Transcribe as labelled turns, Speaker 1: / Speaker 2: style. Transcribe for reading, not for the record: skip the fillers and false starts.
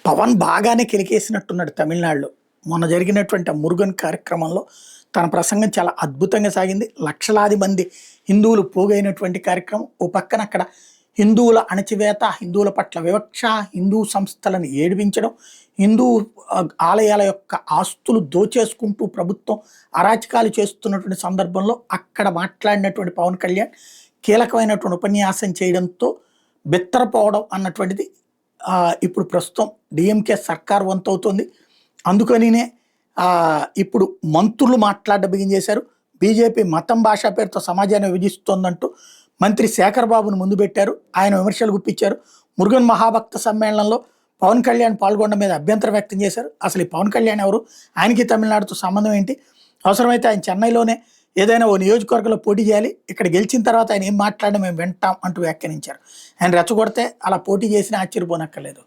Speaker 1: పవన్ బాగానే కెలికేసినట్టున్నాడు తమిళనాడులో. మొన్న జరిగినటువంటి ఆ మురుగన్ కార్యక్రమంలో తన ప్రసంగం చాలా అద్భుతంగా సాగింది. లక్షలాది మంది హిందువులు పోగైనటువంటి కార్యక్రమం. ఓ పక్కన అక్కడ హిందువుల అణచివేత, హిందువుల పట్ల వివక్ష, హిందూ సంస్థలను ఏడిపించడం, హిందూ ఆలయాల యొక్క ఆస్తులు దోచేసుకుంటూ ప్రభుత్వం అరాచకాలు చేస్తున్నటువంటి సందర్భంలో అక్కడ మాట్లాడినటువంటి పవన్ కళ్యాణ్ కీలకమైనటువంటి ఉపన్యాసం చేయడంతో బెత్తరపోవడం అన్నటువంటిది ఇప్పుడు ప్రస్తుతం డిఎంకే సర్కార్ వంతవుతుంది. అందుకనినే ఇప్పుడు మంత్రులు మాట్లాడడం బిగించేశారు. బీజేపీ మతం భాష పేరుతో సమాజాన్ని విభజిస్తోందంటూ మంత్రి శేఖర్ బాబును ముందు పెట్టారు. ఆయన విమర్శలు గుప్పించారు. మురుగన్ మహాభక్త సమ్మేళనంలో పవన్ కళ్యాణ్ పాల్గొనడం మీద అభ్యంతరం వ్యక్తం చేశారు. అసలు ఈ పవన్ కళ్యాణ్ ఎవరు, ఆయనకి తమిళనాడుతో సంబంధం ఏంటి, అవసరమైతే ఆయన చెన్నైలోనే ఏదైనా ఓ నియోజకవర్గంలో పోటీ చేయాలి, ఇక్కడ గెలిచిన తర్వాత ఆయన ఏం మాట్లాడడం మేము వింటాం అంటూ వ్యాఖ్యానించారు. ఆయన రెచ్చగొడితే అలా పోటీ చేసినా ఆశ్చర్యపోనక్కర్లేదు.